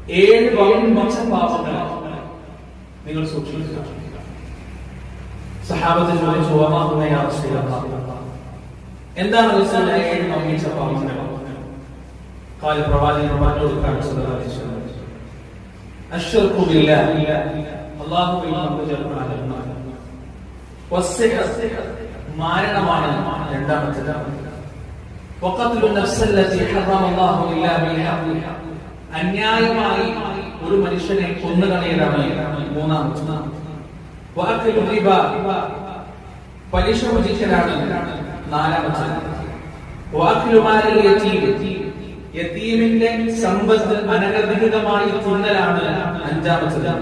7 വമ്പിച്ച പാപങ്ങൾ നിങ്ങൾ സൂക്ഷിക്കുക. സഹാബത്ത് ചോദിച്ചു, എന്താണ് റസൂലേ 7 വമ്പിച്ച പാപങ്ങൾ? കാല പ്രവാചകൻ പറഞ്ഞു കൊടുക്കാൻ അശ്ശിർക്കു ബില്ലാഹി, അല്ലാഹുവിൽ പങ്കുചേർക്കലാണ്. മാരണമാണ് രണ്ടാമത്തേത്. വഖത്ലു നഫ്സല്ലതി ഹറമല്ലാഹു ഇല്ലാ ബിൽഹഖ്, അന്യായമായി ഒരു മനുഷ്യനെ കൊന്നുകളയലാണ് മൂന്നാമത്തേത്. വഅഖ്ലു റിബ, പലിശ ഭുജിക്കലാണ് നാലാമത്തേത്. വഅഖ്ലു മാലിൽ യതീം, യതീമിന്റെ സമ്പത്ത് അനധികൃതമായി തിന്നലാണ് അഞ്ചാമത്തേത്.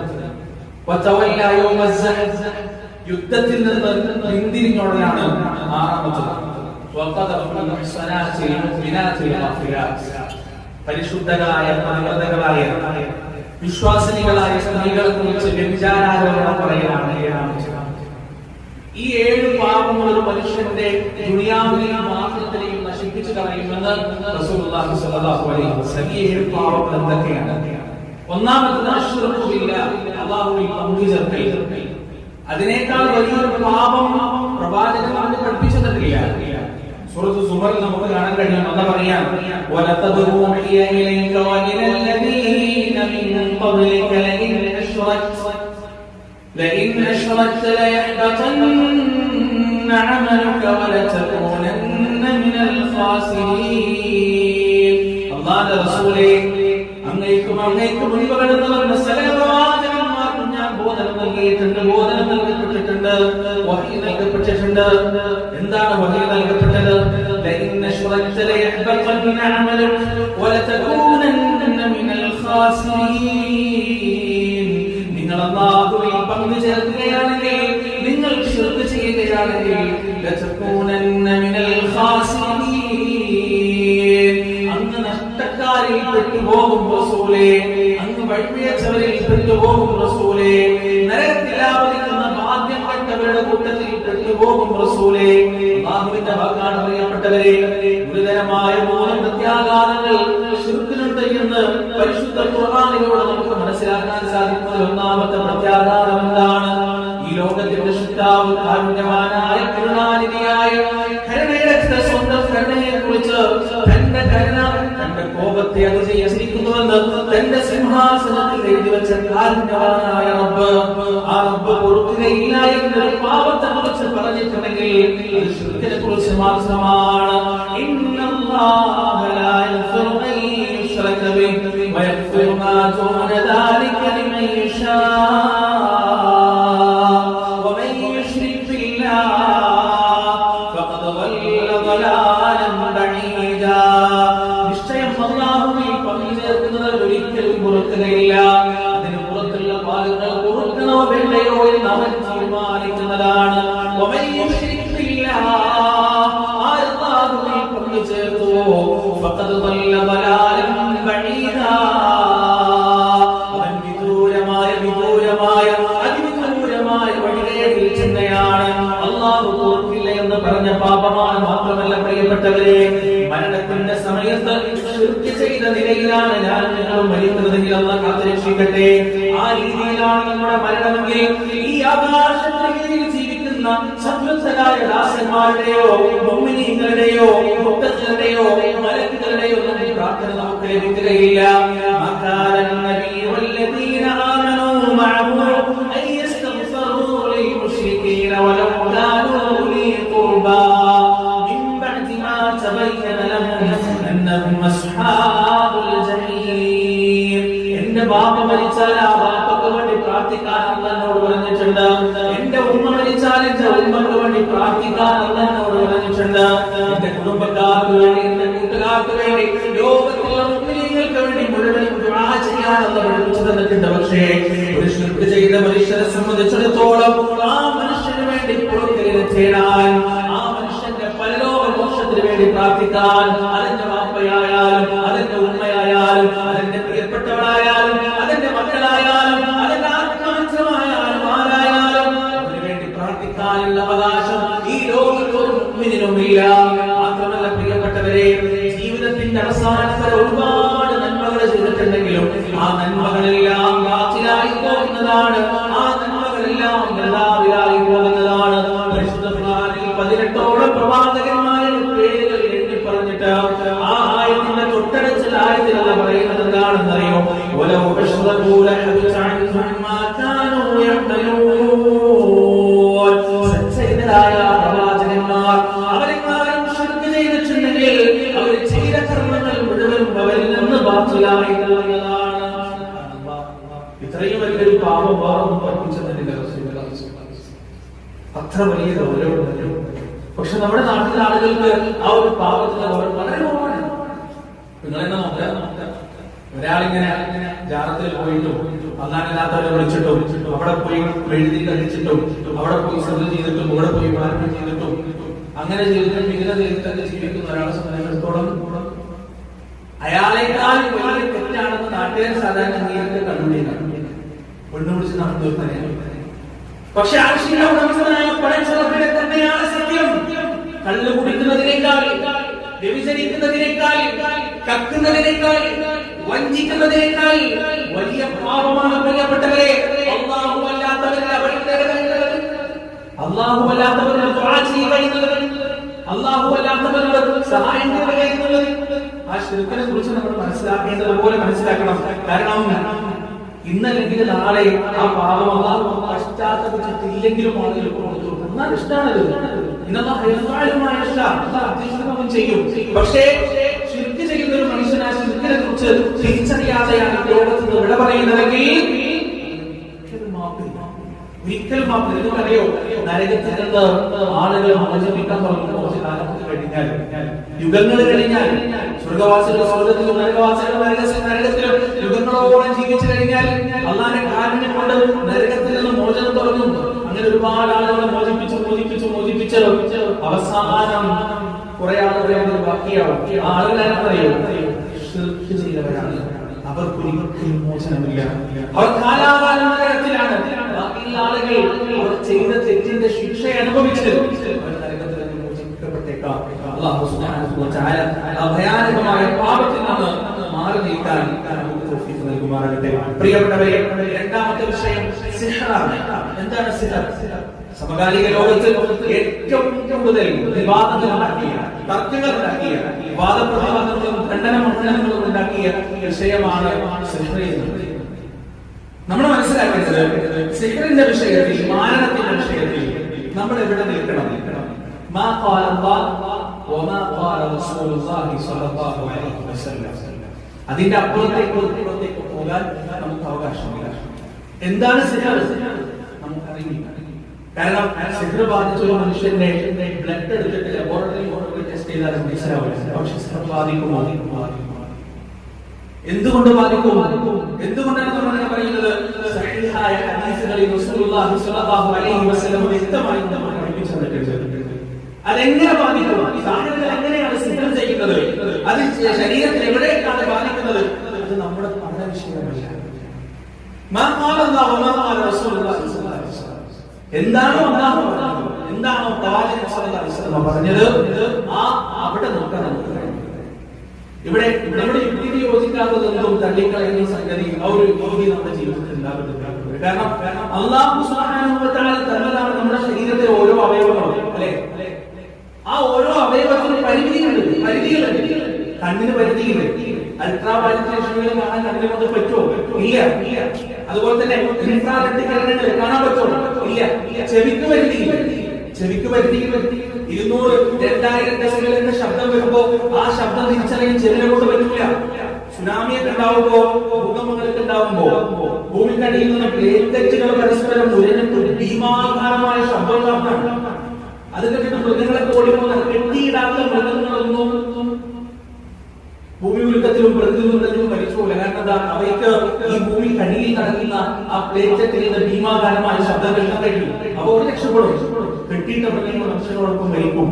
വതവല്ല യൗമസ്സഹ്, യുദ്ധത്തിൽ നിന്ന് പിന്തിരിഞ്ഞോടാണ് ആറാമത്തേത്. പരിശുദ്ധരായ പതിവ്രതകളായ വിശ്വാസിനികളായ സ്ത്രീകളെ കുറിച്ച് വ്യഭിചാരാരോപണം പറയലാണ് ഏഴാമത്തേത്. ഈ 7 പാപങ്ങൾ ഒരു മനുഷ്യന്റെ ദുനിയാവിലെയും ആഖിറത്തിലെയും നശിപ്പിച്ചു കളയുമെന്ന് റസൂലുള്ളാഹി സ്വല്ലല്ലാഹു അലൈഹി വസല്ലം. ഈ 7 പാപങ്ങൾ എന്തൊക്കെയാണ്? ഒന്നാമത്തേത് അശ്ശിർക്കു ബില്ലാഹ്, അല്ലാഹുവിൽ പങ്കുചേർക്കൽ. അതിനേക്കാൾ വലിയൊരു പാപം പ്രവാചകൻ നമുക്ക് പഠിപ്പിച്ചു തന്നില്ല. സൂറത്ത് സുമറിൽ നമുക്ക് കാണാൻ കഴിയും. അല്ലാഹു പറയാം, വലഖദ് ഊഹിയ ഇലൈക വഇലല്ലദീന മിൻ ഖബ്ലിക ലഇൻ അശ്റക്ത ലയഹ്ബതന്ന അമലുക വലതകൂനന്ന മിനൽ ഖാസിരീൻ. അല്ലാഹുവിന്റെ റസൂലേ, അങ്ങേക്കും മുൻപ് കടന്നുവന്ന സകലപ്രവാചകന്മാർക്കും ഞാൻ ബോധനം നൽകിയിട്ടുണ്ട്, ബോധനം നൽകപ്പെട്ടിട്ടുണ്ട്, വഹി നൽകപ്പെട്ടിട്ടുണ്ട്. എന്താണ് വഹി നൽകപ്പെട്ടത്? ലഇൻ അശ്റക്ത ലയഹ്ബതന്ന അമലുക വലതകൂനന്ന മിനൽ ഖാസിരീൻ. നിങ്ങൾ അല്ലാഹുവിൽ പങ്കു ചേർക്കുകയാണെങ്കിൽ, നിങ്ങൾ ശിർക്ക് ചെയ്യുകയാണെങ്കിൽ, ലതകൂനന്ന മിനൽ ഖാസിരീൻ, അങ്ങ് നഷ്ടക്കാരിൽ പെട്ടുപോകും റസൂലേ, അങ്ങ് വഴിപിഴച്ചവരിൽ പെട്ടുപോകും റസൂലേ, നരകത്തിലാവലിക്കുന്ന ഭാഗ്യപ്പെട്ടവരുടെ കൂട്ടത്തിൽ പെട്ടുപോകും റസൂലേ. അല്ലാഹുവിന്റെ വാക്കാണ് പറയപ്പെട്ടവരെ. ഗുരുതരമായ 3 പ്രത്യാഘാതങ്ങൾ ശിർക്കിനുണ്ട് എന്ന് പരിശുദ്ധ ഖുർആനിലൂടെ നമുക്ക് മനസ്സിലാക്കാൻ സാധിക്കുന്നത്. ഒന്നാമത്തെ പ്രത്യാഘാതം എന്താണ്? ഈ ലോകത്തിന്റെ സൃഷ്ടാവ് കാരുണ്യവാനായ കരുണാനിധിയായ കരുണയുടെ സ്വന്തം കരുണയെ കുറിച്ച് തന്റെ കോപത്തെ അതിജയിച്ചിരിക്കുന്നുവെന്ന് തന്റെ സിംഹാസനത്തിൽ എഴുതി വെച്ച കാരുണ്യവാനായ റബ്ബ്, ആ റബ്ബ് പൊറുക്കുകയില്ല എന്നൊരു പാപത്തെ കുറിച്ച് പറഞ്ഞിട്ടുണ്ടെങ്കിൽ അത് ശിർക്കിനെ കുറിച്ച് മാത്രമാണ്. ഇന്നല്ലാഹ ലാ യഗ്ഫിറു അൻ യുശ്റക ബിഹി വയഗ്ഫിറു മാ ദൂന ദാലിക ലിമൻ യശാ വമൻ യുശ്രിക് ബില്ലാഹ് ഫഖദ് ളല്ല ളലാലൻ ബഈദാ. നിശ്ചയം അല്ലാഹുവിൽ പങ്കുചേർക്കുന്നത് ഒരിക്കലും പൊറുക്കുകയില്ല. അതിന് പുറത്തുള്ള ഭാഗങ്ങൾ പൊറുക്കണോ വേണ്ടയോ എന്ന് അവൻ തീരുമാനിക്കുന്നതാണ്. വമൻ യുശ്രിക് ബില്ലാഹ്, അല്ലാഹുവിൽ പങ്കുചേർത്തുവോ, ഫഖദ് ളല്ല ളലാലൻ ബഈദാ, അവൻ വിദൂരമായ അതിവിദൂരമായ വഴികളിൽ ചെന്നയാണ്. അല്ലാഹു പൊറുക്കില്ല എന്ന് പറഞ്ഞ പാപമാണ്. മാത്രമല്ല പ്രിയപ്പെട്ടവരെ, മരണത്തിന്റെ സമയത്ത് ശിർക്ക് ചെയ്ത നിലയിലാണ് ഞാൻ നിങ്ങളും മരിക്കുന്നതെങ്കിൽ അല്ലാഹു കാത്തുരക്ഷിക്കട്ടെ. ആ രീതിയിലാണ് നമ്മുടെ മരണമെങ്കിൽ ഈ ആകാശത്തിൽ ജീവിക്കുന്ന സംതൃപ്തരായ ദാസന്മാരുടെയോ മുഅ്മിനീങ്ങളുടെയോ മുത്തഖീങ്ങളുടെയോ മലക്കുകളുടെയോ പ്രാർത്ഥന നമുക്ക് ലഭിക്കുകയില്ല. മകാലൻ നബി വല്ലദീന ആമനൂ മഅഹു അൻ യസ്തഗ്ഫിറൂ ലിൽ മുശ്രികീന വലൗ കാനൂ ഉലീ ഖുർബാ മിൻ ബഅദി മാ തബയ്യന ലഹും അന്നഹും അസ്ഹാബുൽ ജഹീം. എന്റെ ബാപ്പ മരിച്ചാൽ ആ ബാപ്പക്ക് വേണ്ടി പ്രാർത്ഥിക്കാൻ അല്ലാഹുവോട് പറഞ്ഞിട്ടുണ്ട്. എന്റെ ഉമ്മ മരിച്ചാൽ എന്റെ ഉമ്മക്ക് വേണ്ടി പ്രാർത്ഥിക്കാൻ അല്ലാഹുവോട് പറഞ്ഞിട്ടുണ്ട്. എന്റെ കുടുംബക്കാർക്ക് വേണ്ടി, എന്റെ കൂട്ടുകാർക്ക് വേണ്ടി, ലോകത്തുള്ള മുഅ്മിനീങ്ങൾക്ക് വേണ്ടി മുഴുവനും ദുആ ചെയ്യാൻ അല്ലാഹു പഠിപ്പിച്ചു തന്നിട്ടുണ്ട്. പക്ഷേ ഒരു ശിർക്ക് ചെയ്ത മനുഷ്യനെ സംബന്ധിച്ചിടത്തോളം ആ മനുഷ്യന് വേണ്ടി പൊറുക്കലിനെ തേടാൻ, ആ മനുഷ്യന്റെ പരലോക മോക്ഷത്തിന് വേണ്ടി പ്രാർത്ഥിക്കാൻ, അതിന്റെ വാപ്പയായാലും അതിന്റെ ഉമ്മയായാലും അതിന്റെ പ്രിയപ്പെട്ടവളായാലും അതിന്റെ മക്കളായാലും അതിന്റെ ആത്മാർത്ഥമായാലും ആരായാലും അതിനു വേണ്ടി പ്രാർത്ഥിക്കാനുള്ള അവകാശം ഈ ലോകത്ത് ഒരു മുഅ്മിനിനുമില്ല. മാത്രമല്ല പ്രിയപ്പെട്ടവരെ, ജീവിതത്തിന്റെ അവസാനത്തിൽ ഒരുപാട് നന്മകൾ ചെയ്തിട്ടുണ്ടെങ്കിലും ആ ആ നന്മകളെല്ലാം ബാത്തിലായി പോകുന്നതാണ്, ആ നന്മകളെല്ലാം വൃഥാവിലായി പോകുന്നതാണ്. പരിശുദ്ധ ഖുർആനിൽ 18ഓളം പ്രവാചകന്മാരുടെ പേരുകൾ എണ്ണി പറഞ്ഞിട്ട് ആ ആയത്തിന്റെ തൊട്ടടുത്ത ആയത്തിൽ അല്ലാഹു പറയുന്നത് എന്താണെന്നറിയോ? വലൗ അശ്റകൂ ലഹബിത അൻഹും മാ കാനൂ യഅമലൂൻ. സച്ചരിതരായ പ്രവാചകന്മാർ അവരെക്കാളും ശിർക്ക് ചെയ്തിട്ടുണ്ടെങ്കിൽ അവർ ചെയ്ത കർമ്മങ്ങൾ മുഴുവനും അവരിൽ നിന്ന് ബാത്തിലായി പോകുന്നതാണ്. ഇത്രയും വലിയൊരു പാപം വേറൊന്നും പഠിപ്പിച്ചതിന്റെ അത്ര വലിയ ഗൗരവം. പക്ഷെ നമ്മുടെ നാട്ടിലെ ആളുകൾക്ക് ആ ഒരു പാപത്തിന്റെ ഗൗരവം വളരെ കുറവാണ്. നിങ്ങളെന്നെ നോക്കാം, ഒരാളിങ്ങനെ ജാറത്തിൽ പോയിട്ടും അല്ലാത്തവരെ വിളിച്ചിട്ടും അവിടെ പോയി എഴുതി കഴിച്ചിട്ടും അവിടെ പോയി ശ്രദ്ധ ചെയ്തിട്ടും ഇവിടെ പോയി പ്രാർത്ഥന ചെയ്തിട്ടും അങ്ങനെ ചെയ്തിട്ടും ഇങ്ങനെ ചെയ്തിട്ടൊക്കെ ജീവിക്കുന്ന ഒരാളെ സംബന്ധിച്ചിടത്തോളം അയാളെക്കാൾ വലിയ തെറ്റാണെന്ന് നാട്ടുകാർ സാധാരണ നേരിട്ട് കണ്ടുപിടിക്കണം. പെണ്ണുപിടിച്ച് നടന്നു. പക്ഷെ ആവശ്യമില്ല ഉടമസ്ഥനായ പടച്ചവരുടെ തന്നെയാണ് സത്യം. കള്ളു കുടിക്കുന്നതിനേക്കാൾ, വ്യഭിചരിക്കുന്നതിനേക്കാൾ, കക്കുന്നതിനേക്കാൾ, വഞ്ചിക്കുന്നതിനേക്കാൾ വലിയ പാപമാണ് പ്രിയപ്പെട്ടവരെ അല്ലാഹുവല്ലാത്തവരുടെ ദുആ ചെയ്യുന്നത്, അല്ലാഹുവല്ലാത്തവരുടെ സഹായം തേടുന്നത്. ആ ശിർക്കിനെ കുറിച്ച് നമ്മൾ മനസ്സിലാക്കേണ്ടതുപോലെ മനസ്സിലാക്കണം. കാരണം ഇന്നല്ലെങ്കിൽ നാളെ ആ പാപം അല്ലാഹു പശ്ചാത്തലത്തില്ലെങ്കിലും ആളുകൾ കൊടുത്തു എന്നാൽ ഇഷ്ടമാണത്. ചെയ്യും. പക്ഷേ ശിർക്ക് ചെയ്യുന്ന ഒരു മനുഷ്യൻ ആ ശിർക്കിനെ കുറിച്ച് തിരിച്ചറിയാതെയാണ് ലോകത്ത് നിന്ന് വിട പറയുന്നതെങ്കിൽ ഒരിക്കലും അറിയോ, നരകത്തിൽ നിന്ന് ആളുകൾ മോചിപ്പിക്കാൻ തുടങ്ങുന്ന കുറച്ച് കാലത്ത് കഴിഞ്ഞാൽ, യുഗങ്ങൾ കഴിഞ്ഞാൽ, സ്വർഗവാസികൾ സ്വർഗത്തിലും നരകവാസികൾ നരകത്തിലും യുഗങ്ങളോളം ജീവിച്ചു കഴിഞ്ഞാൽ അല്ലാഹുവിന്റെ കാരുണ്യം കൊണ്ട് നരകത്തിൽ നിന്ന് മോചനം തുടങ്ങും. അങ്ങനെ ഒരുപാട് ആളുകളെ മോചിപ്പിച്ച് അവസാനം കുറെ ആളുകളെ ബാക്കിയാവും. ആളുകളറിയോ ചെയ്തവരാണ്, അവർക്കൊരിക്കലും മോചനമില്ല. അവർ കാലാകാലം നരകത്തിലാണ്. ബാക്കിയുള്ള ആളുകൾ അവർ ചെയ്ത തെറ്റിന്റെ ശിക്ഷ അനുഭവിച്ച് അവർ നരകത്തിൽ നിന്ന് മോചിപ്പിക്കപ്പെട്ടേക്കാം. അല്ലാഹു സുബ്ഹാനഹു വ തആല ഭയാനകമായ പാപത്തിൽ നിന്ന് മാറി നിൽക്കാൻ നമുക്ക് തൗഫീഖ് നൽകുമാറാകട്ടെ. പ്രിയപ്പെട്ടവരെ, രണ്ടാമത്തെ വിഷയം സിഹ്റാണ്. എന്താണ് സിഹ്ർ? സമകാലിക ലോകത്ത് ഏറ്റവും കൂടുതൽ വിവാദങ്ങൾ ഉണ്ടാക്കിയ, തർക്കങ്ങൾ ഉണ്ടാക്കിയ, വാദപ്രതിവാദങ്ങളും ഖണ്ഡനമണ്ഡലങ്ങളും ഉണ്ടാക്കിയ വിഷയമാണ് സിഹ്ർ എന്നത്. നമ്മൾ മനസ്സിലാക്കേണ്ടത് സിഹ്റിന്റെ വിഷയത്തിൽ, മാരണത്തിന്റെ വിഷയത്തിൽ നമ്മൾ എവിടെ നിൽക്കണം? മാ ഖാല അല്ലാഹു വമാ ഖാല റസൂലുള്ളാഹി സ്വല്ലല്ലാഹു അലൈഹി വസല്ലം. അതിന്റെ അപ്പുറത്തേക്ക് പോകാൻ നമുക്ക് അവകാശമില്ല. എന്താണ് സിഹ്ർ? നമുക്കറിയില്ല. കാരണം സിഹ്ർ ബാധിച്ച ഒരു മനുഷ്യന്റെ ബ്ലഡ് എടുത്തിട്ട് ലബോറട്ടറി ടെസ്റ്റ് ചെയ്താൽ മനസ്സിലാവില്ല. പക്ഷെ സിഹ്ർ ബാധിക്കുമോ? എന്തുകൊണ്ട് ബാധിക്കും? എന്തുകൊണ്ടാണ് നമ്മൾ പറയുന്നത്? സഹീഹായ ഹദീസുകളിൽ റസൂലുള്ളാഹി സ്വല്ലല്ലാഹു അലൈഹി വസല്ലം വ്യക്തമായി നമ്മൾ പഠിപ്പിച്ചു തന്നിട്ടുണ്ട്. അതെങ്ങനെ ബാധിക്കും? സാധനങ്ങൾ എങ്ങനെയാണ് സിഹ്ർ ചെയ്യുന്നത്? അത് ശരീരത്തിൽ എവിടേക്കാണ് ബാധിക്കുന്നത്? അത് നമ്മുടെ പഠന വിഷയമല്ല. മാ ഖാല അല്ലാഹു വമാ ഖാല റസൂലുള്ളാഹി സ്വല്ലല്ലാഹു അലൈഹി വസല്ലം. എന്താണോ അല്ലാഹു പറഞ്ഞത്, എന്താണോ പ്രവാചകൻ സ്വല്ലല്ലാഹു അലൈഹി വസല്ലം പറഞ്ഞത്, അവിടെ നോക്കാൻ നമുക്ക് കഴിയും. ഇവിടെ നമ്മുടെ യുക്തിക്ക് യോജിക്കാത്തതെന്തും തള്ളിക്കളയുന്ന സംഗതി ആ ഒരു യുക്തി നമ്മുടെ ജീവിതത്തിൽ ഉണ്ടാകുന്നുണ്ട്. കാരണം അല്ലാഹു സുബ്ഹാനഹു വ തആല തന്നതാണ് നമ്മുടെ ശരീരത്തിലെ ഓരോ അവയവങ്ങളും, അല്ലെ? ആ ഓരോ അവയവത്തിനും പരിധികളുണ്ട്. കണ്ണിന് പരിധിയുണ്ട്. അൾട്രാ വയലറ്റ് രശ്മികൾ കാണാൻ കണ്ണിനെ കൊണ്ട് പറ്റുമോ? ഇല്ല. അതുപോലെ തന്നെ ഇൻഫ്രാറെഡ് കിരണങ്ങൾ കാണാൻ പറ്റുമോ? ഇല്ല. ചെവിക്ക് പരിധിയില്ല. 200-2000 ഡെസിബൽ എന്ന ശബ്ദം വരുമ്പോ ആ ശബ്ദം തിരിച്ചറിയാൻ ചെവിനെ കൊണ്ട് പറ്റില്ല. സുനാമിയൊക്കെ ഉണ്ടാവുമ്പോ, ഭൂകമ്പങ്ങളൊക്കെ ഉണ്ടാവുമ്പോ ഭൂമിക്കടിയിൽ നിന്ന് പ്ലേറ്റുകൾ പരസ്പരം ഉരഞ്ഞിട്ട് ഭീമാകാരമായ ശബ്ദം ഉണ്ടാക്കണം. അത് കേട്ടിട്ട് മൃഗങ്ങളൊക്കെ ഓടിപ്പോകുന്ന കെട്ടിയിടാത്ത മൃഗങ്ങളൊന്നും ഭൂമി ഉരുക്കത്തിലും പ്രകൃതിയിലും മരിച്ചുപോകില്ല. കാരണം എന്താ? അവയ്ക്ക് ഈ ഭൂമി കടിയിൽ നടക്കുന്ന ആ പ്ലേറ്റത്തിൽ നിന്ന് ഭീമാകാരമായ ശബ്ദം കേൾക്കാൻ കഴിയും. അപ്പൊ ഒരു രക്ഷപ്പെടും. കെട്ടിയിട്ട മൃഗങ്ങൾ മനുഷ്യനോടൊപ്പം മരിക്കും.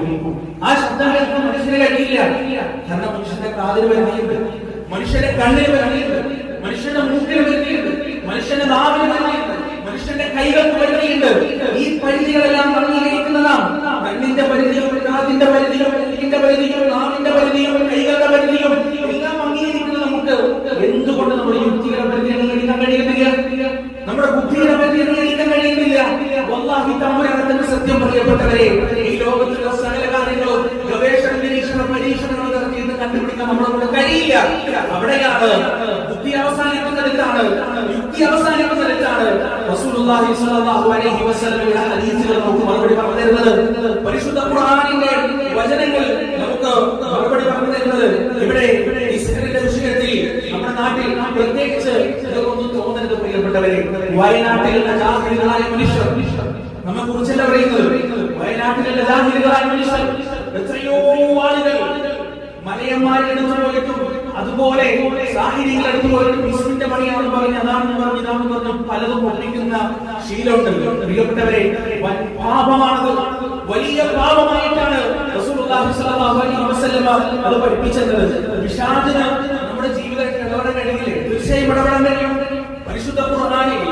ആ ശബ്ദം കേൾക്കാൻ മനുഷ്യന് കഴിയില്ല. കാരണം മനുഷ്യന്റെ കാതിന് വരുന്നുണ്ട്, മനുഷ്യന്റെ കണ്ണിന് വരുന്നുണ്ട്, മനുഷ്യന്റെ മൂക്കിന് വരുന്നുണ്ട്, മനുഷ്യന്റെ നാവിന് വരുന്നുണ്ട്, മനുഷ്യന്റെ കൈകൾക്ക് വരുന്നുണ്ട്. ഈ പരിധികളെല്ലാം അംഗീകരിക്കുന്നതാണ്. കണ്ണിന്റെ പരിധിയും, കാതിന്റെ പരിധിയും, മൂക്കിന്റെ പരിധിയും, നാവിന്റെ പരിധിയും, കൈകളുടെ പരിധിയും എല്ലാം അംഗീകരിക്കുന്നത് നമുക്ക്. എന്തുകൊണ്ട് നമ്മുടെ യുക്തികളുടെ പരിധി അവിടെയാണ് ബുദ്ധി അവസാനിക്കുന്നിടത്താണ്, യുക്തി അവസാനിക്കുന്നിടത്താണ് റസൂലുള്ളാഹി സ്വല്ലല്ലാഹു അലൈഹി വസല്ലമയുടെ ഹദീസുകൾ നമുക്ക് മറുപടി പറഞ്ഞു തരുന്നത്. പരിശുദ്ധ ഖുർആനിന്റെ വചനങ്ങൾ നമുക്ക് മറുപടി പറഞ്ഞു തരുന്നത്. ഇവിടെ ഈ സിഹറിന്റെ വിഷയത്തിൽ നമ്മുടെ നാട്ടിൽ പ്രത്യേകിച്ച് ഇതൊന്നും തോന്നരുത് പ്രിയപ്പെട്ടവരെ. വയനാട്ടിലുള്ള ജാഹിലുകളായ മനുഷ്യർ നമ്മെ കുറിച്ചല്ല പറയുന്നത്. വയനാട്ടിലുള്ള ജാഹിലുകളായ മനുഷ്യർ എത്രയോ ആളുകൾ മലയന്മാരെ എടുത്തു പോയിട്ടും അതുപോലെ സാഹിര്യങ്ങൾ എടുത്തു പോയിട്ടും ഇസ്മിന്റെ പണിയാണെന്ന് പറഞ്ഞ് അതാണെന്ന് പറഞ്ഞ് ഇതാണെന്ന് പറഞ്ഞ് പലതും ഒപ്പിക്കുന്ന ശീലമുണ്ടല്ലോ പ്രിയപ്പെട്ടവരെ. പാപമാണത്, വലിയ പാപമായിട്ടാണ് റസൂലുള്ളാഹി സ്വല്ലല്ലാഹു അലൈഹി വസല്ലം അത് പഠിപ്പിച്ചത്. പിശാചിന് നമ്മുടെ ജീവിതത്തിൽ ഇടപെടാൻ കഴിയില്ലേ? തീർച്ചയായും ഇടപെടാൻ കഴിയും. പരിശുദ്ധ ഖുർആനിൽ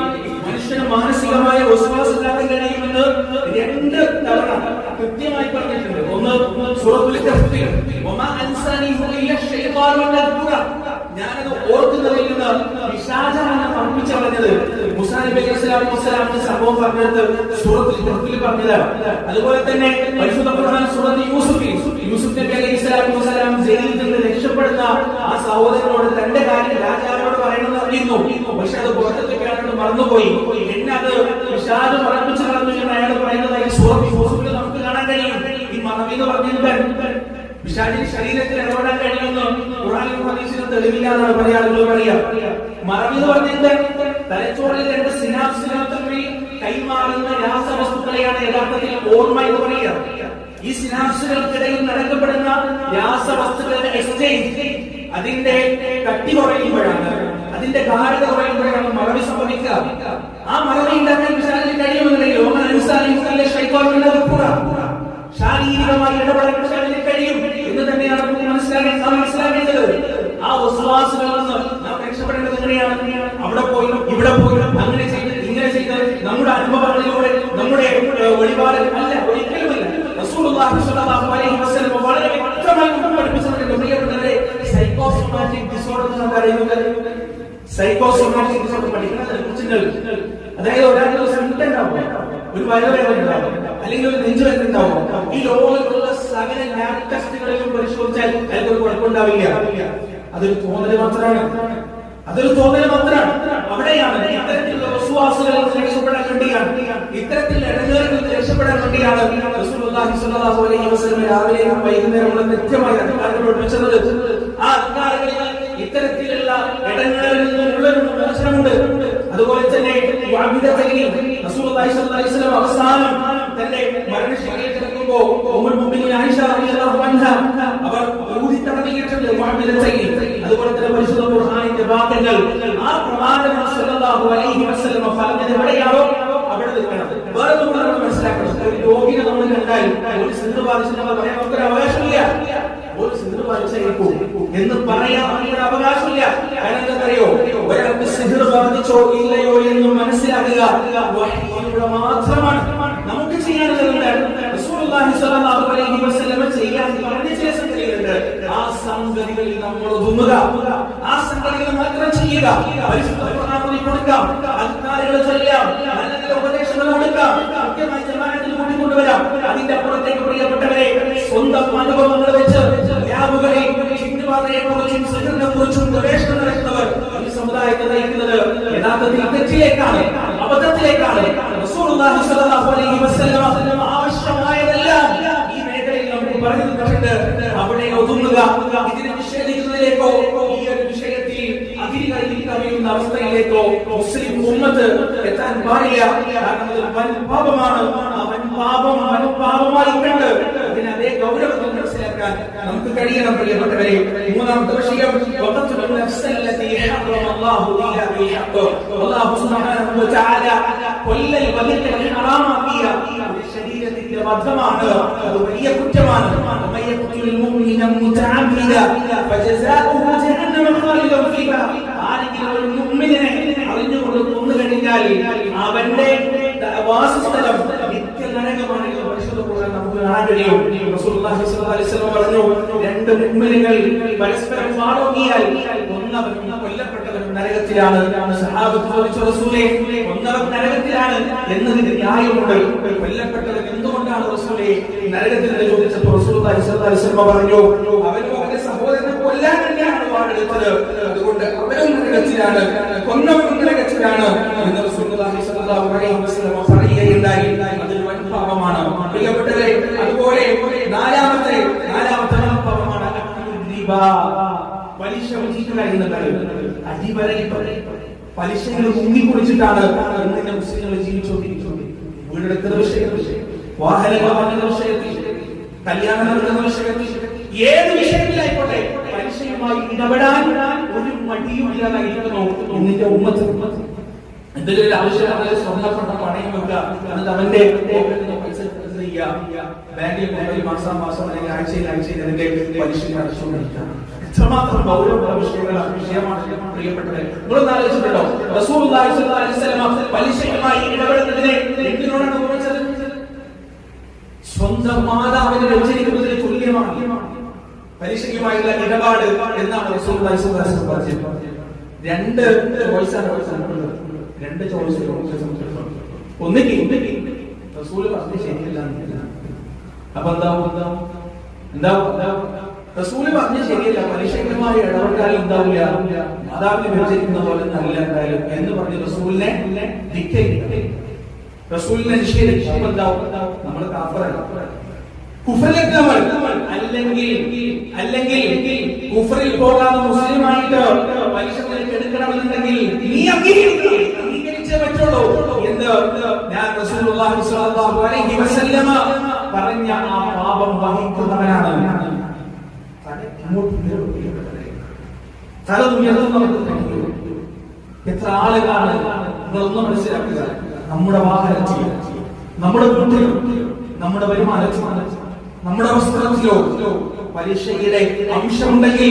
മനുഷ്യന് മാനസികമായ വസ്വാസില്ലാതെ കഴിയുമെന്ന് 2 തവണ കൃത്യമായി പറഞ്ഞിട്ടുണ്ട്. ഒന്ന് സൂറത്തുൽ കഹ്ഫിൽ വമാ അൻസാനിഹു ഇല്ല ശൈത്താനു അൻഅദ്കുറ, ഞാനത് ഓർക്കുന്നതിൽ നിന്ന് പിശാചാണ് പഠിപ്പിച്ചു പറഞ്ഞത്. മൂസാ നബി അലൈഹി വസല്ലം സംഭവം പറഞ്ഞത് സൂറത്തുൽ കഹ്ഫിൽ പറഞ്ഞതാണ്. അതുപോലെ തന്നെ പരിശുദ്ധ ഖുർആൻ സൂറത്ത് യൂസുഫ് നബി അലൈഹി വസല്ലം ജയിലിൽ നിന്ന് രക്ഷപ്പെടുന്ന ആ സഹോദരനോട് തന്റെ കാര്യം രാജാവിനോട് പറയണമെന്ന് അറിയുന്നു. പക്ഷെ അത് പുറത്തേക്ക് മറന്നുപോയി. എന്നെ അത് പിശാച് മറപ്പിച്ചു കളഞ്ഞു എന്ന് അയാൾ പറയുന്നതായി സൂറത്ത് യൂസുഫിൽ നമുക്ക് കാണാൻ കഴിയും. ഈ മറവി എന്ന് പറഞ്ഞിട്ട് പിശാചിന് ശരീരത്തിൽ ഇടപെടാൻ കഴിയുമെന്ന് ഖുർആനിലും ഹദീസിലും തെളിവില്ല എന്നാണ് പല ആളുകൾ പറയാം. മറവി എന്ന് പറഞ്ഞിട്ട് തലച്ചോറിൽ 2 സിനാപ്സുകൾ തമ്മിൽ കൈമാറുന്ന രാസവസ്തുക്കളെയാണ് യഥാർത്ഥത്തിൽ ഓർമ്മ എന്ന് പറയുക. ഈ സിനാപ്സുകൾക്കിടയിൽ നടക്കപ്പെടുന്ന രാസവസ്തുക്കളുടെ എക്സ്ചേഞ്ച്, അതിന്റെ കട്ടി കുറയുമ്പോഴാണ്, അതിന്റെ ഗാഢത കുറയുമ്പോഴാണ് മറവി സംഭവിക്കുക. ആ മറവി ഉണ്ടാക്കാൻ പിശാചിന് കഴിയുമെന്നുണ്ടെങ്കിൽ ശാരീരികമായി ഇടപെടാൻ പിശാചിന് കഴിയും എന്ന് തന്നെയാണ് നമുക്ക് മനസ്സിലാക്കേണ്ടത്. ആ വസ്വാസുകളിൽ നിന്ന് നാം രക്ഷപ്പെടേണ്ടത് എങ്ങനെയാണ്? അവിടെ പോയി ഇവിടെ പോയി അങ്ങനെ ചെയ്ത് ഇങ്ങനെ ചെയ്ത് നമ്മുടെ അനുഭവങ്ങളിലൂടെ നമ്മുടെ വെളിപാട് അല്ല, ഒരിക്കലുമല്ല. റസൂലുള്ളാഹി സ്വല്ലല്ലാഹു അലൈഹി വസല്ലം വളരെ വ്യക്തമായി പഠിപ്പിച്ചിട്ടുണ്ട്. പ്രിയപ്പെട്ടവരെ, സൈക്കോസോമാറ്റിക് ഡിസോർഡർ എന്ന് പറയുന്നത്, സൈക്കോസോമാറ്റിക് ഡിസോർഡർ പഠിക്കുന്നത് അതായത് ഒരാൾക്ക് ഉണ്ടാവും, ഒരു വയറുവേദന ഉണ്ടാവും, അല്ലെങ്കിൽ ഒരു നെഞ്ചുവേദന ഉണ്ടാവും. ഈ ലോകത്തുള്ള സകല ലാബ് ടെസ്റ്റുകളിലും പരിശോധിച്ചാൽ അയാൾക്ക് ഒരു കുഴപ്പമുണ്ടാവില്ല. അതൊരു തോന്നല് മാത്രമാണ്, അതൊരു തോന്നല് മാത്രമാണ്. അവിടെയാണ് ഇത്തരത്തിലുള്ള വസ്വാസുകളിൽ നിന്ന് രക്ഷപ്പെടാൻ വേണ്ടിയാണ്, ഇത്തരത്തിലുള്ള ഇടങ്ങേറുകളിൽ നിന്ന് രക്ഷപ്പെടാൻ വേണ്ടിയാണ് റസൂലുള്ളാഹി സ്വല്ലല്ലാഹു അലൈഹി വസല്ലം രാവിലെയും വൈകുന്നേരവും കൃത്യമായി അധികാരങ്ങൾ പഠിപ്പിച്ചത്. ആ അധികാരങ്ങളിൽ ഇത്തരത്തിലുള്ള ഇടങ്ങളിൽ നിന്നുള്ള ഒരു മോചനമുണ്ട്. അതുപോലെ തന്നെ റസൂലുള്ളാഹി സ്വല്ലല്ലാഹു അലൈഹി വസല്ലം അവസാനം തന്റെ മരണശയ്യയിൽ കിടക്കുമ്പോൾ ഉമ്മുൽ മുഅ്മിനീൻ ആയിഷ റളിയല്ലാഹു അൻഹ അവർ ഊതി തടവിയിട്ടുണ്ട് മുഅ്മിനത്തൈൻ. അതുപോലെ തന്നെ പരിശുദ്ധ ഖുർആനിന്റെ വാക്യങ്ങൾ ആ പ്രവാചകൻ സ്വല്ലല്ലാഹു അലൈഹി വസല്ലം പറഞ്ഞത് എവിടെയാണോ അവിടെ നിൽക്കണം. വേറെ നമ്മൾ മനസ്സിലാക്കണം, ഒരു രോഗിയെ നമ്മൾ കണ്ടാൽ ഒരു സിഹർ ബാധിച്ചെന്ന് പറയാൻ നമുക്കൊരു അവകാശമില്ല. ഒരു സിഹർ ബാധിച്ചായിരിക്കും എന്ന് പറയാൻ നമുക്കൊരു അവകാശമില്ല. കാരണം എന്താണെന്നറിയോ? ഒരാൾക്ക് സിഹർ ബാധിച്ചോ ഇല്ലയോ എന്ന് മനസ്സിലാക്കുക വഹീയിലൂടെ മാത്രമാണ്. നമുക്ക് ചെയ്യാനുള്ളത് റസൂലുള്ളാഹി സ്വല്ലല്ലാഹു അലൈഹി വസല്ലം ചെയ്യാൻ പറഞ്ഞ ചില സംഗതികളുണ്ട്. ആ സംഗതികളിൽ നമ്മൾ ഒതുങ്ങുക, ആ സംഗതികൾ മാത്രം ചെയ്യുക. പരിശുദ്ധ ഖുർആൻ കൊടുക്കാം, അദ്കാറുകൾ ചൊല്ലാം, നല്ല നല്ല ഉപദേശങ്ങൾ കൊടുക്കാം, കൃത്യമായി ജമാഅത്തിൽ കൂട്ടിക്കൊണ്ടുവരാം. അതിന്റെ അപ്പുറത്തേക്ക് പ്രിയപ്പെട്ടവരെ സ്വന്തം അനുഭവങ്ങൾ വെച്ച് ലാബുകളിൽ ജിന്നുബാധയെക്കുറിച്ചും സിഹറിനെക്കുറിച്ചും ഗവേഷണം നടത്തുന്നവർ ഈ സമുദായത്തെ നയിക്കുന്നത് യഥാർത്ഥത്തിൽ തെറ്റിലേക്കാണ്, അബദ്ധത്തിലേക്കാണ്. റസൂലുള്ളാഹി സ്വല്ലല്ലാഹു അലൈഹി വസല്ലം ആവശ്യമായതെല്ലാം ഈ മേഖലയിൽ നമുക്ക് പറഞ്ഞു തന്നിട്ടുണ്ട്. അവിടെ ഒതുങ്ങുക, ഇതിനെ നിഷേധിക്കുന്നതിലേക്കോ ഈ ഒരു വിഷയത്തിൽ അതിരി കവിയുന്ന അവസ്ഥയിലേക്കോ മുസ്ലിം ഉമ്മത്ത് എത്താൻ പാടില്ല. കാരണം അത് വൻ പാപമാണ്. ആ വൻ പാപമായി കണ്ട് അതിനെ അതേ ഗൗരവത്തിൽ മനസ്സിലാക്കാൻ നമുക്ക് കഴിയണം. പ്രിയപ്പെട്ടവരെ, മൂന്നാമത്തെ വിഷയം അല്ലാഹു സുബ്ഹാനഹു വ തആല കൊല്ലൽ വധിക്കൽ ഹറാമാക്കിയ ശരീരത്തിന്റെ വധമാണ്, അത് വലിയ കുറ്റമാണ്. മയ്യഖുൽ മുഅ്മിന മുതഅമ്മിദ ഫജസാഉഹു ജഹന്നമ ഖാലിദൻ ഫീഹാ. ആരെങ്കിലും ഒരു മുഅ്മിനെ അറിഞ്ഞുകൊണ്ട് കൊന്നു കഴിഞ്ഞാൽ അവന്റെ വാസസ്ഥലം നിത്യനരകമാണ്. പരിശുദ്ധ ഖുർആൻ നമുക്ക് കാണാൻ കഴിയും. റസൂലുള്ളാഹി സ്വല്ലല്ലാഹു അലൈഹി വസല്ലം പറഞ്ഞു, 2 മുഅ്മിനുകൾ പരസ്പരം വാളോങ്ങിയാൽ ഒന്നവൻ കൊല്ലപ്പെട്ടവൻ നരകത്തിലാണ്. സഹാബത്ത് ചോദിച്ചു, റസൂലേ, ഒന്നവൻ നരകത്തിലാണ് എന്നതിന് ന്യായമുണ്ട്, കൊല്ലപ്പെട്ടവൻ എന്തുകൊണ്ടാണ് റസൂലേ നരകത്തിൽ ചോദിച്ചപ്പോൾ റസൂലുള്ളാഹി സ്വല്ലല്ലാഹു അലൈഹി വസല്ലം പറഞ്ഞു, അവനും അവന്റെ സഹോദരനെ കൊല്ലാൻ വേണ്ടിയാണ് വാളെടുത്തത്. അതുകൊണ്ട് നിങ്ങളുടെ കച്ചിലാണ്, കൊന്നവൻ നിങ്ങളുടെ കച്ചിലാണ് എന്ന് റസൂലുള്ളാഹി സ്വല്ലല്ലാഹു അലൈഹി വസല്ലം പറയുകയുണ്ടായി. അതൊരു വൻ പാപമാണ് പ്രിയപ്പെട്ടവരെ. അതുപോലെ നാലാമത്തെ പാപമാണ് റിബ, പലിശ വഞ്ചിക്കുക എന്നത്. പലിശകൾ മുങ്ങിക്കുളിച്ചിട്ടാണ് ഇന്ന് മുസ്ലിങ്ങൾ ജീവിച്ചുകൊണ്ടിരിക്കുന്നത്. വീടെടുക്കുന്ന വിഷയത്തിൽ, വാഹനങ്ങൾ വാങ്ങുന്ന വിഷയത്തിൽ, കല്യാണം നടക്കുന്ന വിഷയത്തിൽ, ഏത് വിഷയത്തിലായിക്കോട്ടെ പലിശയുമായി ഇടപെടാൻ ഒരു മടിയുമില്ലാതായിരിക്കുന്നു ഇന്നിന്റെ ഉമ്മത്ത്. എന്തെങ്കിലും ആവശ്യമായ സ്വർണ്ണപ്പെട്ട പണയം വെക്കുക, എന്നിട്ട് അവന്റെ പൈസ ബാങ്കിൽ കൊണ്ടുപോയി മാസം അല്ലെങ്കിൽ ആഴ്ചയിൽ അതിന്റെ പലിശ അടച്ചുകൊണ്ടിരിക്കുക. എത്രമാത്രം ഗൗരവമുള്ള വിഷയമാണ് പ്രിയപ്പെട്ടവരെ. നിങ്ങളൊന്ന് ആലോചിച്ചിട്ടുണ്ടോ? റസൂലുള്ളാഹി സ്വല്ലല്ലാഹു അലൈഹി വസല്ലം പലിശയുമായി ഇടപെടുന്നതിനെ എന്തിനോടാണ് ഉപമിച്ചത്? സ്വന്തം മാതാവിനെ വെച്ചിരിക്കുന്നതിന് തുല്യമാണ് പലിശയുമായുള്ള ഇടപാട് എന്നാണ് റസൂലുള്ളാഹി സ്വല്ലല്ലാഹു അലൈഹി വസല്ലം പറഞ്ഞത്. രണ്ട് ചോയ്സ് ഒന്നിക്ക് റസൂൽ പറഞ്ഞ് ശരിയല്ല. അപ്പൊ എന്താ റസൂല് പറഞ്ഞ ശരിയല്ല, പലിശയുമായി ഇടപെട്ടാൽ എന്താവില്ല, മാതാവിനെ വിഭജിക്കുന്ന പോലെ നല്ല എന്തായാലും എന്ന് പറഞ്ഞ് റസൂലിനെ നിഷേധിക്കും. എന്താവും? നമ്മൾ അല്ലെങ്കിൽ കുഫറിൽ പോകാതെ മുസ്ലിമായിട്ട് പലിശകളിലേക്ക് എടുക്കണമെന്നുണ്ടെങ്കിൽ നീ അംഗീകരിച്ചേ പറ്റുള്ളൂ എന്ന് ഞാൻ റസൂലുള്ളാഹി സ്വല്ലല്ലാഹു അലൈഹി വസല്ലമ പറഞ്ഞ ആ പാപം വഹിക്കുന്നവനാണ്. എത്ര ആളുകളാണ് നിങ്ങളൊന്ന് മനസ്സിലാക്കുക. നമ്മുടെ വാഹനത്തിൽ, നമ്മുടെ വീട്ടിലോ, നമ്മുടെ വരുമാനത്തിലോ, നമ്മുടെ വസ്ത്രത്തിലോ പലിശയുടെ അംശമുണ്ടെങ്കിൽ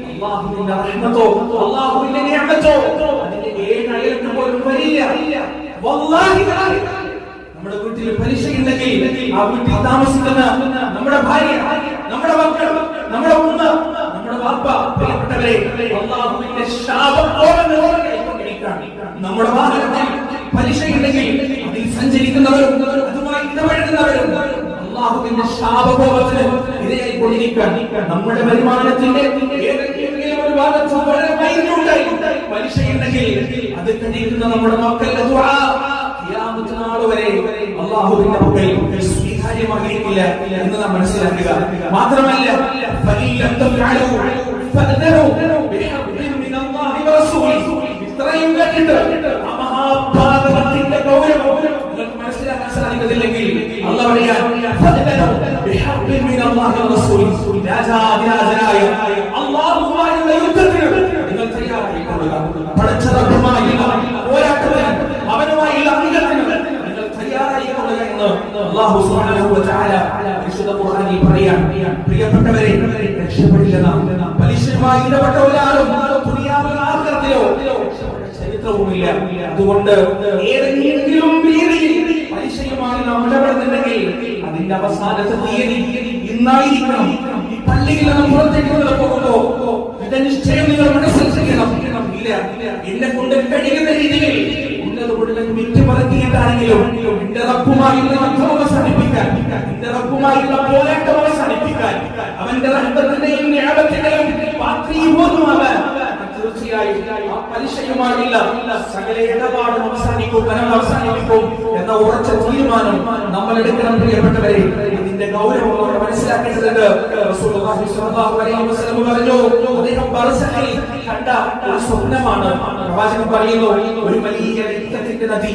അല്ലാഹുവിന്റെ റഹ്മത്തോ അല്ലാഹുവിന്റെ നിഅമത്തോ അതിന്റെ ഏഴയത്ത് പോലും വരില്ല. വല്ലാഹി നമ്മുടെ വീട്ടിൽ പലിശയുണ്ടെങ്കിൽ ആ വീട്ടിൽ താമസിക്കുന്ന നമ്മുടെ ഭാര്യ, നമ്മുടെ മക്കൾ, നമ്മുടെ ഉമ്മ, നമ്മുടെ വാപ്പ, പ്രിയപ്പെട്ടവരെ, അല്ലാഹുവിന്റെ ശാപം നമ്മുടെ വാഹനത്തിൽ പലിശയുണ്ടെങ്കിൽ അതിൽ സഞ്ചരിക്കുന്നവരും അതുമായി ഇടപെടുന്നവരും അല്ലാഹുവിന്റെ ശാപകോപത്തിന് ഇരയായിക്കൊണ്ടിരിക്കാൻ. നമ്മുടെ വരുമാനത്തിന്റെ ഏതെങ്കിലും ഒരു ഭാഗത്ത് വളരെ വൈദ്യുണ്ടായി പലിശയുണ്ടെങ്കിൽ അത് കഴിക്കുന്ന നമ്മുടെ മക്കളുടെ ദുആ ഖിയാമത്ത് നാൾ വരെ അല്ലാഹുവിന്റെ പക്കൽ സ്വീകാര്യമായിരിക്കില്ല എന്ന് നാം മനസ്സിലാക്കുക. മാത്രമല്ല ഇത്രയും കേട്ടിട്ട് ആ മഹാപാതകത്തിന്റെ ഗൗരവം നിങ്ങൾക്ക് മനസ്സിലാക്കാൻ സാധിക്കുന്നില്ലെങ്കിൽ അല്ലാഹു പറയാൻ രാജാതിരാജനായ അല്ലാഹുവുമായുള്ള യുദ്ധത്തിന് നിങ്ങൾ തയ്യാറായിക്കൊള്ളുക. പടച്ച റബ്ബുമായുള്ള പോരാട്ടത്തിന്, അവനുമായുള്ള അംഗത്തിന് നിങ്ങൾ തയ്യാറായിക്കൊള്ളുക എന്ന് അല്ലാഹു സുബ്ഹാനഹു വ തആല വിശുദ്ധ ഖുർആനിൽ പറയാൻ. പ്രിയപ്പെട്ടവരെ, രക്ഷപ്പെടില്ല നാം. പലിശയുമായി ഇടപെട്ട ഒരാളും ദുനിയാവിലോ ആഖിറത്തിലോ ചരിത്രവുമില്ല. അതുകൊണ്ട് ഏതെങ്കിലും രീതിയിൽ പലിശയുമായി നാം ഇടപെടുന്നുണ്ടെങ്കിൽ അതിന്റെ അവസാനത്തെ തീയതി ഇന്നായിരിക്കണം. ഈ പള്ളിയിൽ നാം പുറത്തേക്ക് പോകുമ്പോ ഇതിന്റെ നിശ്ചയം നിങ്ങൾ മനസ്സിലാക്കണം. ഇല്ല, എന്നെ കൊണ്ട് കഴിയുന്ന രീതിയിൽ ഉള്ളത് മുഴുവൻ വിറ്റുപറക്കിയിട്ടാണെങ്കിലും എന്റെ റബ്ബുമായുള്ള ബന്ധം അവസാനിപ്പിക്കാൻ, എന്റെ റബ്ബുമായുള്ള പോരാട്ടം അവസാനിപ്പിക്കാൻ, അവന്റെ റഹ്മത്തിന്റെയും നിഅമത്തിന്റെയും പാത്രീഭൂതമാവാൻ തീർച്ചയായും ആ പലിശയുമായുള്ള സകല ഇടപാടും അവസാനിക്കും, ധനം അവസാനിപ്പിക്കും എന്ന ഉറച്ച തീരുമാനം നമ്മൾ എടുക്കണം. പ്രിയപ്പെട്ടവരെ, ഇതിന്റെ ഗൗരവം നമ്മൾ മനസ്സിലാക്കേണ്ടതുണ്ട്. റസൂലുള്ളാഹി സ്വല്ലല്ലാഹു അലൈഹി വസല്ലം പറഞ്ഞു, അദ്ദേഹം ബർസഖിൽ കണ്ട ഒരു സ്വപ്നമാണ്. പ്രവാചകൻ പറയുന്നു, ഒരു വലിയ രക്തത്തിന്റെ നദി,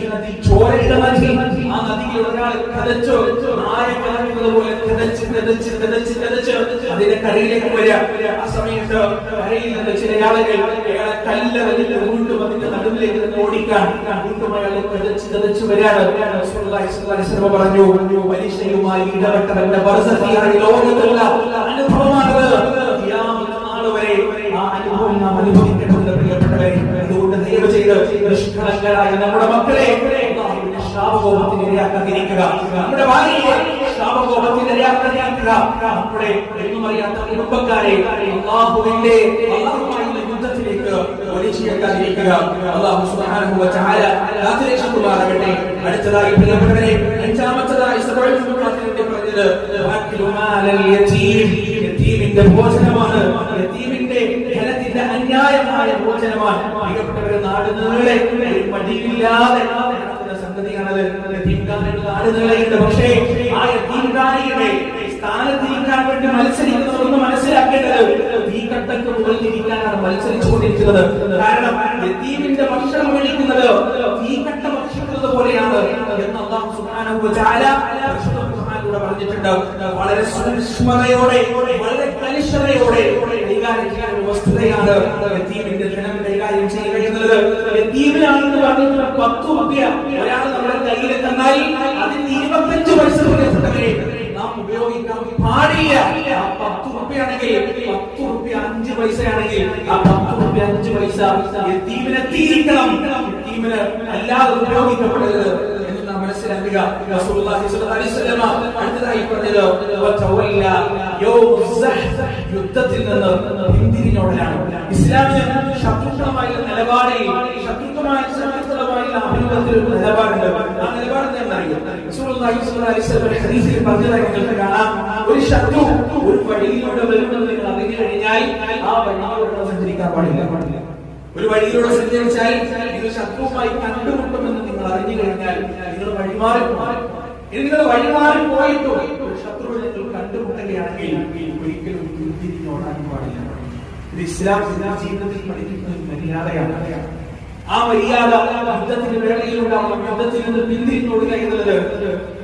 ചോരയുടെ നദി. ആ നദിയിൽ ഒരാൾ കതച്ചു പോലെ കതച്ച് അതിന്റെ കരയിലേക്ക് വരിക. ആ സമയത്ത് കരയിൽ നിന്ന് ചില ആളുകൾ അയാളെ കല്ലെറിഞ്ഞ് വീണ്ടും അതിന്റെ നടുവിലേക്ക് ഓടിക്കാൻ വീണ്ടും അയാളെ കതച്ച് വരികയാണ്. റസൂലുള്ളാഹി സ്വല്ലല്ലാഹു അലൈഹി വസല്ലം പറഞ്ഞു, പലിശയുമായി ഇടപെട്ടവന്റെ ബർസഖിയായ ലോകത്തുള്ള അനുഭവമാണത്. ഖിയാമത്ത് നാൾ വരെ ആ അനുഭവം നാം അനുഭവിക്കേണ്ടതുണ്ട്. പ്രിയപ്പെട്ടവരെ, അതുകൊണ്ട് ദയവ് ചെയ്ത് നിഷ്കളങ്കരായ നമ്മുടെ മക്കളെ അല്ലാഹുവിന്റെ ശാപകോപത്തിന് ഇരയാക്കാതിരിക്കുക. നമ്മുടെ ഭാര്യയെ ശാപകോപത്തിന് ഇരയാക്കാതിരിക്കുക. നമ്മുടെ ഒന്നുമറിയാത്ത കുടുംബക്കാരെ അല്ലാഹുവിന്റെ യുദ്ധത്തിലേക്ക് വലിച്ചിഴക്കാതിരിക്കുക. അല്ലാഹു സുബ്ഹാനഹു വ തആല കാത്തുരക്ഷിക്കുമാറാകട്ടെ. അടുത്തതായി പ്രിയപ്പെട്ടവരെ, അഞ്ചാമത്തേതായി സബഈന്റെ പറഞ്ഞത് യതീമിന്റെ ഭോജനമാണ്. യതീമിന്റെ ധനത്തിന്റെ അന്യായമായ വിശാലമായ ഭോജനമാണ്. പ്രിയപ്പെട്ടവരെ, നാട് നീളെ മടിയില്ലാതെ സംഗതിയാണത്. നാട് നീളെയുണ്ട്. പക്ഷേ ആ യതീംഖാനയുടെ സ്ഥാനത്തിരിക്കാൻ വേണ്ടി മത്സരിക്കുന്നതെന്ന് മനസ്സിലാക്കേണ്ടത് തീക്കട്ടക്ക് മുകളിൽ ഇരിക്കാനാണ് മത്സരിച്ചുകൊണ്ടിരിക്കുന്നത്. കാരണം യതീമിന്റെ ഭക്ഷണം കഴിക്കുന്നത് തീക്കട്ട ഭക്ഷിക്കുന്നത് പോലെയാണ് എന്ന് അല്ലാഹു സുബ്ഹാനഹു വ തആല ഖുർആനിലൂടെ പറഞ്ഞിട്ടുണ്ട്. വളരെ സൂക്ഷ്മതയോടെ, വളരെ കലിശതയോടെ കൈകാര്യം ചെയ്യുന്ന ഒരു വസ്തുതയാണ് യതീമിന്റെ ധനം കൈകാര്യം ചെയ്യുക എന്നുള്ളത്. യതീമിനാണെന്ന് പറഞ്ഞിട്ട് 10 രൂപ ഒരാൾ നമ്മുടെ കയ്യിൽ തന്നാൽ അതിന് 25 പൈസ പ്രിയപ്പെട്ടവരെ നാം ഉപയോഗിക്കാൻ പാടില്ല. ആ 10 രൂപയാണെങ്കിൽ 10 രൂപ 5 പൈസയാണെങ്കിൽ ആ 10 രൂപ 5 പൈസ യതീമിനെ തീരിക്കണം. യതീമിന് അല്ലാതെ ഉപയോഗിക്കപ്പെടരുത് എന്ന് നാം മനസ്സിലാക്കുക. റസൂലുള്ളാഹി സ്വല്ലല്ലാഹു അലൈഹി വസല്ലം അടുത്തതായി പറഞ്ഞത് വതവല്ല യൗസഹ്, യുദ്ധത്തിൽ നിന്ന് പിന്തിരിഞ്ഞോടലാണ്. ഇസ്ലാമിന് ശത്രുക്കളുമായ നിലപാടിൽ, ശത്രുക്കളുമായ അഭിമുഖത്തിൽ ഒരു നിലപാടുണ്ട്. ആ നിലപാട് എന്താണെന്നറിയോ? റസൂലുള്ളാഹി സ്വല്ലല്ലാഹു അലൈഹി വസല്ലം ഹദീസിൽ പറഞ്ഞതായി നിങ്ങൾക്ക് കാണാം. ഒരു ശത്രു ഒരു വഴിയിലൂടെ വരുന്നത് നിങ്ങൾ അറിഞ്ഞു കഴിഞ്ഞാൽ ആ വഴിയിലൂടെ സഞ്ചരിക്കാൻ പാടില്ല. ഒരു വഴിയിലൂടെ സഞ്ചരിച്ചാൽ നിങ്ങൾ ശത്രുവുമായി കണ്ടുമുട്ടുമെന്ന് നിങ്ങൾ അറിഞ്ഞു കഴിഞ്ഞാൽ നിങ്ങൾ വഴിമാറി നിങ്ങൾ വഴിമാറി പോയിട്ടു ശത്രു നിങ്ങൾ കണ്ടുമുട്ടുകയാണെങ്കിൽ ഒരിക്കലും പിന്തിരിഞ്ഞോടാൻ പാടില്ല. ഇത് ഇസ്ലാം ജീവിതത്തിൽ പഠിക്കുന്ന ഒരു മര്യാദയാണ്. ആ മര്യാദ യുദ്ധത്തിന് വേളയിലുണ്ടാകും. യുദ്ധത്തിൽ നിന്ന് പിന്തിരിഞ്ഞോടുക എന്നുള്ളത്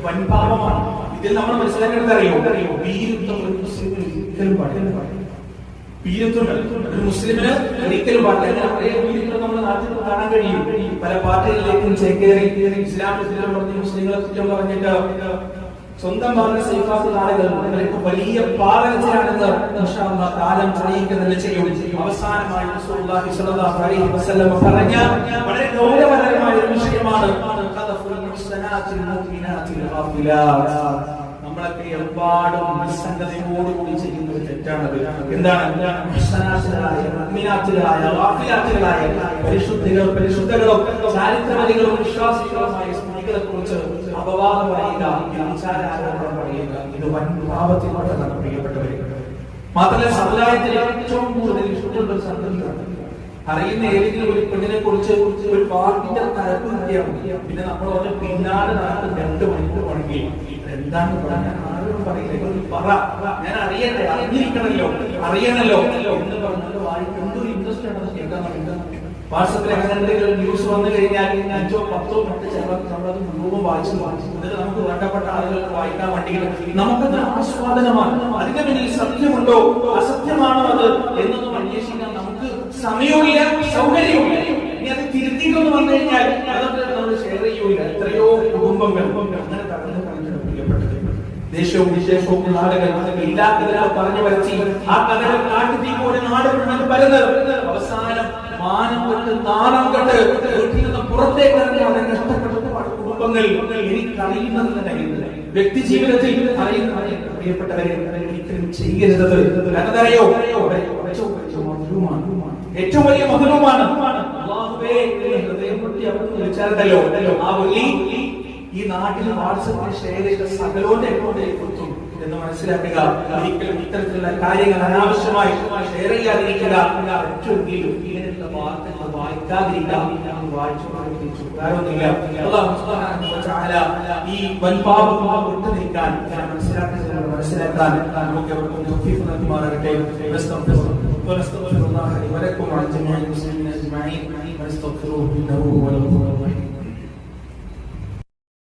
വൻപാപമാണ്. ഇതിൽ നമ്മൾ മനസ്സിലാക്കേണ്ടത് അറിയോ? വീരുത്വം ഒരു മുസ്ലിമിന് ഒരിക്കലും പാടില്ല. വീരുത്വം ഒരു മുസ്ലിമിന് ഒരിക്കലും പാടില്ല. അതേ വീരുത്വം നമ്മുടെ നാട്ടിൽ കാണാൻ കഴിയും. പല പാർട്ടികളിലേക്കും ചേക്കേറി ഇസ്ലാം പറഞ്ഞ് മുസ്ലിങ്ങളെ കുറ്റം പറഞ്ഞിട്ട് സ്വന്തം പറഞ്ഞ സൈഫാക്കുന്ന ആളുകൾ നിങ്ങൾക്ക് വലിയ പാലകത്തിലാണെന്ന് കാലം തെളിയിക്കുന്നത് ചെയ്യും. അവസാനമായി റസൂലുള്ളാഹി സ്വല്ലല്ലാഹു അലൈഹി വസല്ലം പറഞ്ഞ വളരെ ഗൗരവകരമായ ഒരു വിഷയമാണ് നമ്മളൊക്കെ എമ്പാടും നിസ്സംഗതയോടുകൂടി ചെയ്യുന്ന ഒരു തെറ്റാണത്. എന്താണ്? പരിശുദ്ധകളും ചാരിത്രവതികളും വിശ്വാസികളുമായ സ്ത്രീകളെ കുറിച്ച് അപവാദം പറയുക, വിചാരാരോപണം പറയുക, ഇത് വൻ പാപത്തിൽപ്പെട്ടതാണ് പ്രിയപ്പെട്ടവരെ. മാത്രമല്ല സമുദായത്തിൽ ഏറ്റവും കൂടുതൽ ഇഷ്ടമുള്ള ഒരു സംഗതിയാണ് അറിയുന്ന ഏതെങ്കിലും ഒരു പെണ്ണിനെ കുറിച്ച് ഒരു പാർട്ടിന്റെ തലപ്പ് കിട്ടിയാൽ പിന്നെ നമ്മൾ ഒന്ന് പിന്നാലെ നടത്ത് 2 മണിക്കൂർ വേണമെങ്കിൽ എന്താണെന്ന് പറഞ്ഞാൽ ആരോടും പറയില്ല. പറ, ഞാൻ അറിയട്ടെ, അറിയണല്ലോ എന്ന് പറഞ്ഞാൽ വായിക്കും. എന്തൊരു ഇൻട്രസ്റ്റ് ആണെന്ന് കേൾക്കാൻ വേണ്ടി വാട്സപ്പിൽ അങ്ങനെ എന്തെങ്കിലും ന്യൂസ് വന്നു കഴിഞ്ഞാൽ 5 10 മിനിറ്റ് നമ്മളത് മുഴുവൻ വായിച്ചു എന്നിട്ട് നമുക്ക് വേണ്ടപ്പെട്ട ആളുകൾക്ക് വായിക്കാൻ വേണ്ടി നമുക്കത് ആസ്വാദനമാണ്. അതിന്റെ പിന്നിൽ സത്യമുണ്ടോ അസത്യമാണോ അത് എന്നൊന്നും അന്വേഷിക്കാൻ നമുക്ക് സമയമില്ല, സൗകര്യമില്ല. ഇനി അത് തിരുത്തിക്കൊന്ന് വന്നു കഴിഞ്ഞാൽ അതൊക്കെ നമ്മൾ ഷെയർ ചെയ്യൂല. എത്രയോ കുടുംബങ്ങൾ അങ്ങനെ തകർന്നു പറഞ്ഞിട്ട് പ്രിയപ്പെട്ടത്. ദേശവും വിശേഷവും നാടുകൾ ഇല്ലാത്തതിനാൽ പറഞ്ഞു വരച്ച് ആ കഥകൾ കാട്ടുതീ പോലെ നാട് മുഴുവൻ പരന്നത് അവസാനം മാനം കൊണ്ട് നാണം കണ്ട് വീട്ടിൽ നിന്ന് പുറത്തേക്ക് ഇറങ്ങി വളരെ കഷ്ടപ്പെട്ട കുടുംബങ്ങൾ എനിക്ക് അറിയുന്നത് കഴിയുന്നില്ല. വ്യക്തി ജീവിതത്തിൽ പ്രിയപ്പെട്ടവരെ ഒരിക്കലും ചെയ്യരുത്. എന്നതറിയോ? ഏറ്റവും വലിയ മധുരമാണ്. അല്ലാഹുവേ ഹൃദയം പൊട്ടി അവിടെ വിളിച്ചാലോ ആ വിളി ഈ നാട്ടിൽ വാട്സപ്പിൽ ഷെയർ ചെയ്ത സകലോന്റെ എത്തും എന്ന് മനസ്സിലാക്കുക. ഒരിക്കലും ഇത്തരത്തിലുള്ള കാര്യങ്ങൾ അനാവശ്യമായി ഷെയർ ചെയ്യാതിരിക്കുക. ഏറ്റവും ഇങ്ങനെയുള്ള വാർത്തകൾ വായിക്കാതിരിക്കുക. ഈ വൻപാപം വിട്ടുനിൽക്കാൻ മനസ്സിലാക്കാൻ നമുക്ക് നൽകുമാറാകട്ടെ. ونستغفر الله لي ولكم وعن جميع المسلمين اجمعين ونستغفروه انه هو الغفور الرحيم.